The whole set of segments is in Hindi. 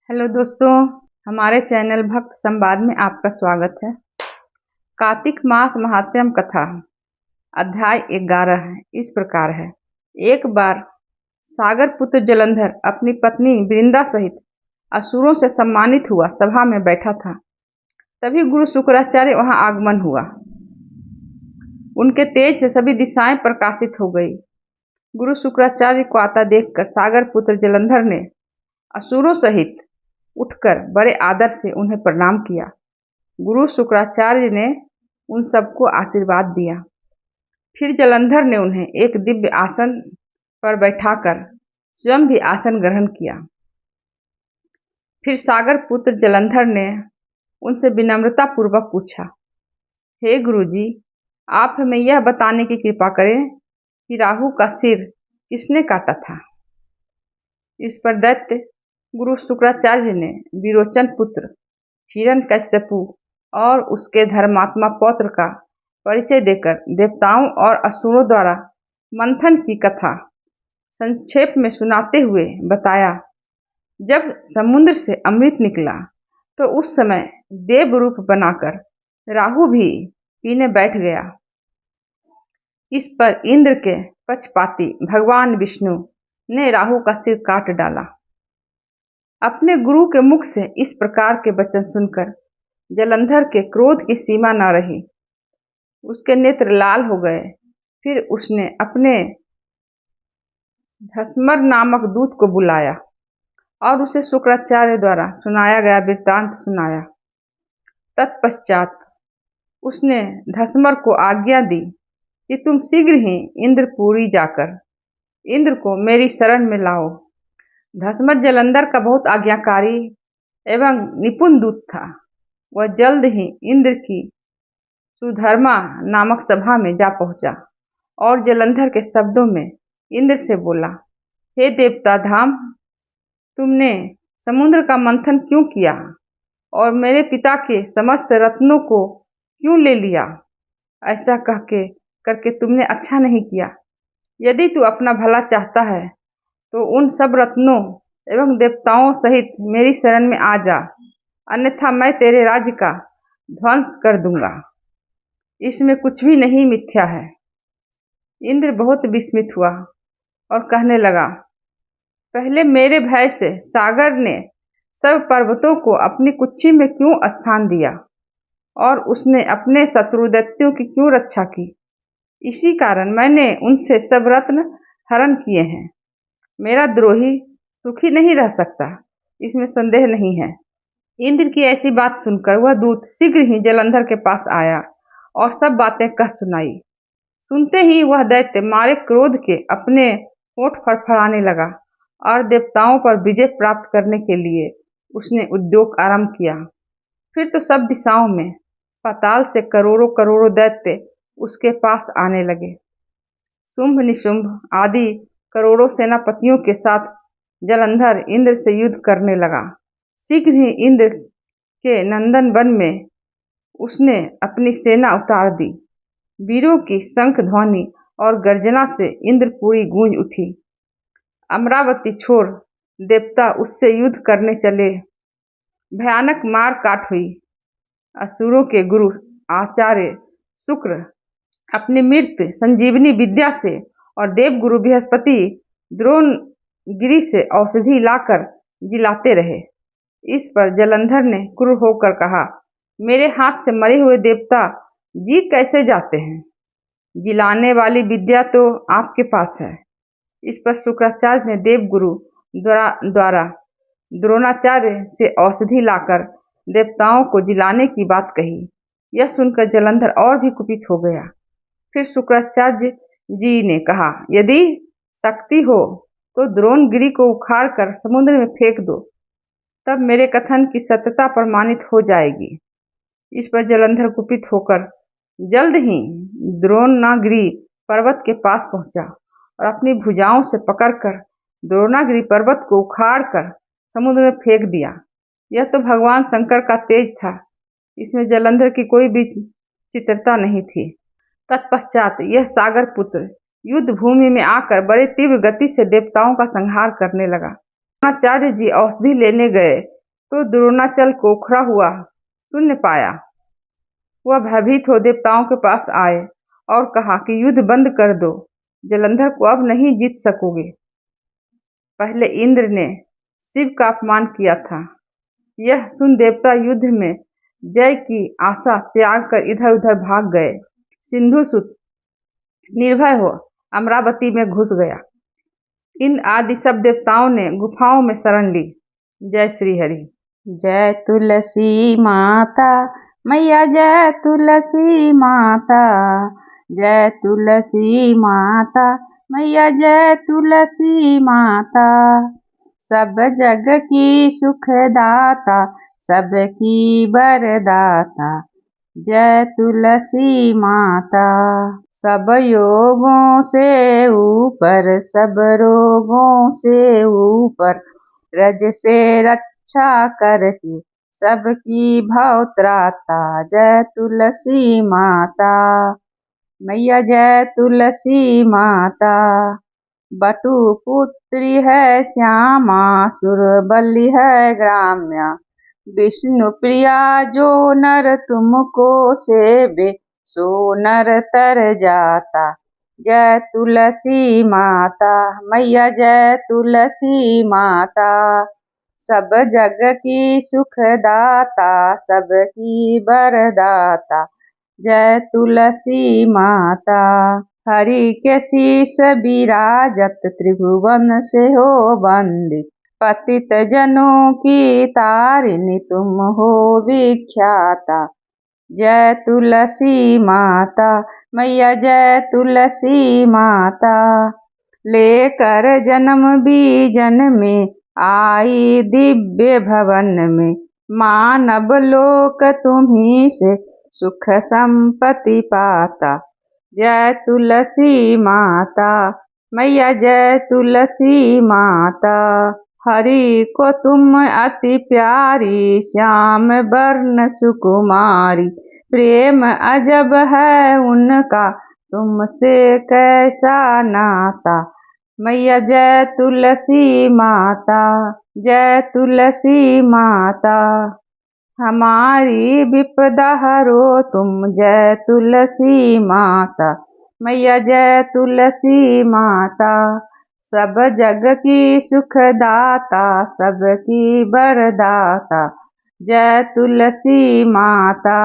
हेलो दोस्तों, हमारे चैनल भक्त संवाद में आपका स्वागत है। कार्तिक मास महात्म्यम कथा अध्याय 11 इस प्रकार है। एक बार सागर पुत्र जलंधर अपनी पत्नी वृंदा सहित असुरों से सम्मानित हुआ सभा में बैठा था। तभी गुरु शुक्राचार्य वहां आगमन हुआ। उनके तेज से सभी दिशाएं प्रकाशित हो गई। गुरु शुक्राचार्य को आता देखकर सागर पुत्र जलंधर ने असुरों सहित उठकर बड़े आदर से उन्हें प्रणाम किया। गुरु शुक्राचार्य ने उन सबको आशीर्वाद दिया। फिर जलंधर ने उन्हें एक दिव्य आसन पर बैठाकर स्वयं भी आसन ग्रहण किया। फिर सागर पुत्र जलंधर ने उनसे विनम्रता पूर्वक पूछा, हे गुरुजी, आप हमें यह बताने की कृपा करें कि राहु का सिर किसने काटा था। इस पर दैत्य गुरु शुक्राचार्य ने विरोचन पुत्र हिरण्यकश्यपु और उसके धर्मात्मा पौत्र का परिचय देकर देवताओं और असुरों द्वारा मंथन की कथा संक्षेप में सुनाते हुए बताया। जब समुद्र से अमृत निकला तो उस समय देव रूप बनाकर राहु भी पीने बैठ गया। इस पर इंद्र के पक्षपाती भगवान विष्णु ने राहु का सिर काट डाला। अपने गुरु के मुख से इस प्रकार के वचन सुनकर जलंधर के क्रोध की सीमा न रही। उसके नेत्र लाल हो गए। फिर उसने अपने धस्मर नामक दूत को बुलाया और उसे शुक्राचार्य द्वारा सुनाया गया वृत्तांत सुनाया। तत्पश्चात उसने धस्मर को आज्ञा दी कि तुम शीघ्र ही इंद्रपुरी जाकर इंद्र को मेरी शरण में लाओ। धस्मर जलंधर का बहुत आज्ञाकारी एवं निपुण दूत था। वह जल्द ही इंद्र की सुधर्मा नामक सभा में जा पहुंचा और जलंधर के शब्दों में इंद्र से बोला, हे देवता धाम, तुमने समुद्र का मंथन क्यों किया और मेरे पिता के समस्त रत्नों को क्यों ले लिया। ऐसा करके तुमने अच्छा नहीं किया। यदि तू अपना भला चाहता है तो उन सब रत्नों एवं देवताओं सहित मेरी शरण में आ जा, अन्यथा मैं तेरे राज्य का ध्वंस कर दूंगा। इसमें कुछ भी नहीं मिथ्या है। इंद्र बहुत विस्मित हुआ और कहने लगा, पहले मेरे भय से सागर ने सब पर्वतों को अपनी कुक्षी में क्यों स्थान दिया और उसने अपने शत्रु दैत्यों की क्यों रक्षा की। इसी कारण मैंने उनसे सब रत्न हरण किए हैं। मेरा द्रोही सुखी नहीं रह सकता, इसमें संदेह नहीं है। इंद्र की ऐसी बात सुनकर वह दूत शीघ्र ही जलंधर के पास आया और सब बातें कह सुनाई। सुनते ही वह दैत्य मारे क्रोध के अपने होंठ फड़फड़ाने लगा और देवताओं पर विजय प्राप्त करने के लिए उसने उद्योग आरंभ किया। फिर तो सब दिशाओं में पाताल से करोड़ों करोड़ों दैत्य उसके पास आने लगे। शुंभ निशुंभ आदि करोड़ों सेनापतियों के साथ जलंधर इंद्र से युद्ध करने लगा। शीघ्र ही इंद्र के नंदन वन में उसने अपनी सेना उतार दी। वीरों की शंख ध्वनि और गर्जना से इंद्रपुरी गूंज उठी। अमरावती छोड़ देवता उससे युद्ध करने चले। भयानक मार काट हुई। असुरों के गुरु आचार्य शुक्र अपनी मृत संजीवनी विद्या से और देवगुरु बृहस्पति द्रोणगिरि से औषधि लाकर जिलाते रहे। इस पर जलंधर ने क्रूर होकर कहा, मेरे हाथ से मरे हुए देवता जी कैसे जाते हैं। जिलाने वाली विद्या तो आपके पास है। इस पर शुक्राचार्य ने देवगुरु द्वारा द्रोणाचार्य से औषधि लाकर देवताओं को जिलाने की बात कही। यह सुनकर जलंधर और भी कुपित हो गया। फिर शुक्राचार्य जी ने कहा, यदि शक्ति हो तो द्रोणगिरि को उखाड़ कर समुद्र में फेंक दो, तब मेरे कथन की सत्यता प्रमाणित हो जाएगी। इस पर जलंधर कुपित होकर जल्द ही द्रोणागिरि पर्वत के पास पहुंचा और अपनी भुजाओं से पकड़कर द्रोणागिरि पर्वत को उखाड़ कर समुद्र में फेंक दिया। यह तो भगवान शंकर का तेज था। इसमें जलंधर की कोई भी चित्रता नहीं थी। तत्पश्चात यह सागर पुत्र युद्ध भूमि में आकर बड़े तीव्र गति से देवताओं का संहार करने लगा। द्रोणाचार्य जी औषधि लेने गए तो द्रोणाचल को उखड़ा हुआ शून्य पाया। वह भयभीत हो देवताओं के पास आए और कहा कि युद्ध बंद कर दो, जलंधर को अब नहीं जीत सकोगे। पहले इंद्र ने शिव का अपमान किया था। यह सुन देवता युद्ध में जय की आशा त्याग कर इधर उधर भाग गए। सिंधुसुत निर्भय हो अमरावती में घुस गया। इन आदि सब देवताओं ने गुफाओं में शरण ली। जय श्री हरि। जय तुलसी माता मैया, जय तुलसी माता, जय तुलसी माता मैया, जय तुलसी माता। सब जग की सुखदाता, सबकी वरदाता, जय तुलसी माता। सब योगों से ऊपर, सब रोगों से ऊपर, रज से रक्षा करके सबकी भव त्राता, जय तुलसी माता मैया, जय तुलसी माता। बटु पुत्री है श्यामा, सुर बलि है ग्राम्या, विष्णु प्रिया जो नर तुमको सेवे, सो नर तर जाता, जय तुलसी माता मैया, जय तुलसी माता। सब जग की सुखदाता, सबकी वरदाता, जय तुलसी माता। हरि के शीस विराजत, त्रिभुवन से हो वंदित, पतित जनों की तारिणी तुम हो विख्याता, जय तुलसी माता मैया, जय तुलसी माता। लेकर जन्म बीजन में आई दिव्य भवन में, मानव लोक तुम्ही से सुख संपत्ति पाता, जय तुलसी माता मैया, जय तुलसी माता। हरि को तुम अति प्यारी, श्याम वर्ण सुकुमारी, प्रेम अजब है उनका तुमसे कैसा नाता, मैया जय तुलसी माता, जय तुलसी माता। हमारी विपदा हरो तुम, जय तुलसी माता मैया, जय तुलसी माता। सब जग की सुखदाता, सबकी वरदाता, जय तुलसी माता।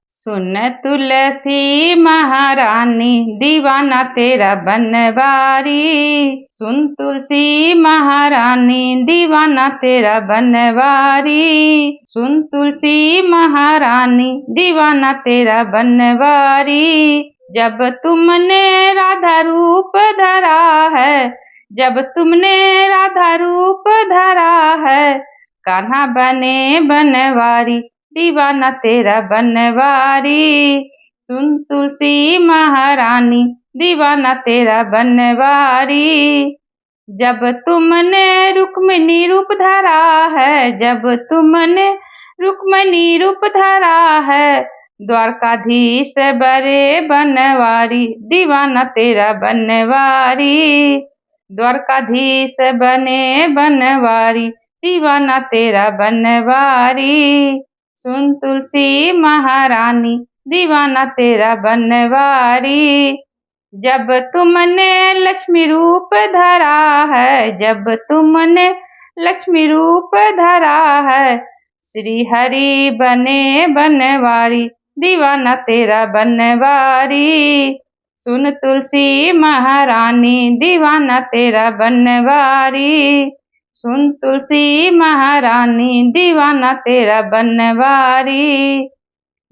सुन तुलसी महारानी, दीवाना तेरा बनवारी, सुन तुलसी महारानी, दीवाना तेरा बनवारी, सुन तुलसी महारानी, दीवाना तेरा बनवारी। जब तुमने राधा रूप धरा है, जब तुमने राधा रूप धरा है, कान्हा बने बनवारी, दीवाना तेरा बनवारी, सुन तुलसी महारानी, दीवाना तेरा बनवारी। जब तुमने रुक्मिणी रूप धरा है, जब तुमने रुक्मिणी रूप धरा है, द्वारकाधीश बरे बनवारी, दीवाना तेरा बनवारी, द्वारकाधीश बने बनवारी, दीवाना तेरा बनवारी, सुन तुलसी महारानी, दीवाना तेरा बनवारी। जब तुमने लक्ष्मी रूप धरा है, जब तुमने लक्ष्मी रूप धरा है, श्री हरि बने बनवारी, दीवाना तेरा बनवारी, सुन तुलसी महारानी, दीवाना तेरा बनवारी, सुन तुलसी महारानी, दीवाना तेरा बनवारी।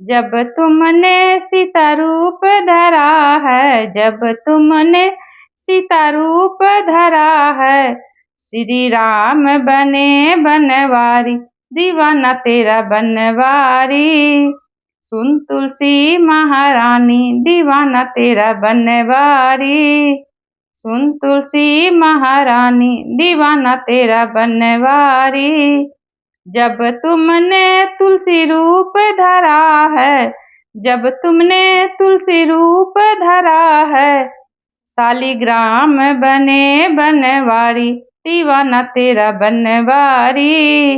जब तुमने सीता रूप धरा है, जब तुमने सीता रूप धरा है, श्री राम बने बनवारी, दीवाना तेरा बनवारी, सुन तुलसी महारानी, दीवाना तेरा बनवारी, सुन तुलसी महारानी, दीवाना तेरा बनवारी। जब तुमने तुलसी रूप धरा है, जब तुमने तुलसी रूप धरा है, शालिग्राम बने बनवारी, दीवाना तेरा बनवारी,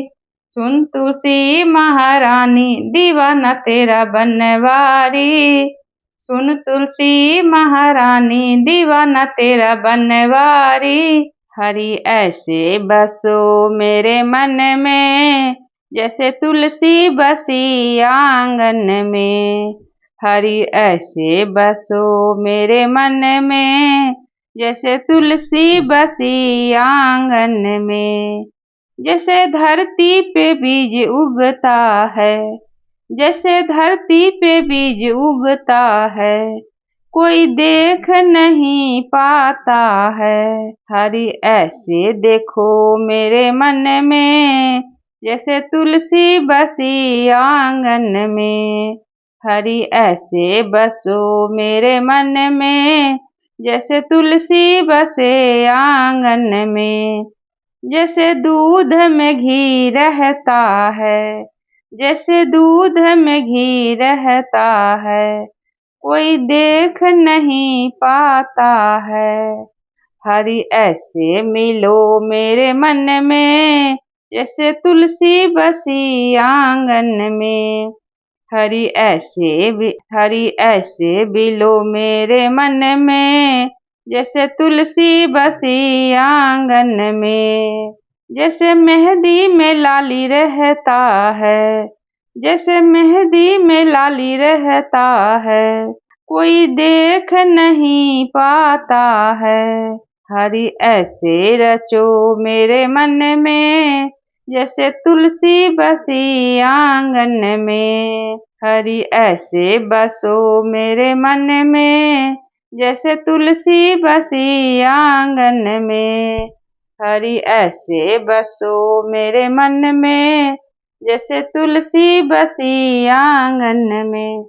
सुन तुलसी महारानी दीवाना तेरा बनवारी। सुन तुलसी महारानी दीवाना तेरा बनवारी। हरि ऐसे बसो मेरे मन में जैसे तुलसी बसी आंगन में। हरि ऐसे बसो मेरे मन में जैसे तुलसी बसी आंगन में। जैसे धरती पे बीज उगता है, जैसे धरती पे बीज उगता है, कोई देख नहीं पाता है। हरि ऐसे देखो मेरे मन में जैसे तुलसी बसी आंगन में। हरि ऐसे बसो मेरे मन में जैसे तुलसी बसे आंगन में। जैसे दूध में घी रहता है, जैसे दूध में घी रहता है, कोई देख नहीं पाता है। हरि ऐसे मिलो मेरे मन में जैसे तुलसी बसी आंगन में। हरि ऐसे बिलो मेरे मन में जैसे तुलसी बसी आंगन में। जैसे मेहंदी में लाली रहता है, जैसे मेहंदी में लाली रहता है, कोई देख नहीं पाता है। हरि ऐसे रचो मेरे मन में जैसे तुलसी बसी आंगन में। हरि ऐसे बसो मेरे मन में जैसे तुलसी बसी आंगन में। हरि ऐसे बसो मेरे मन में जैसे तुलसी बसी आंगन में।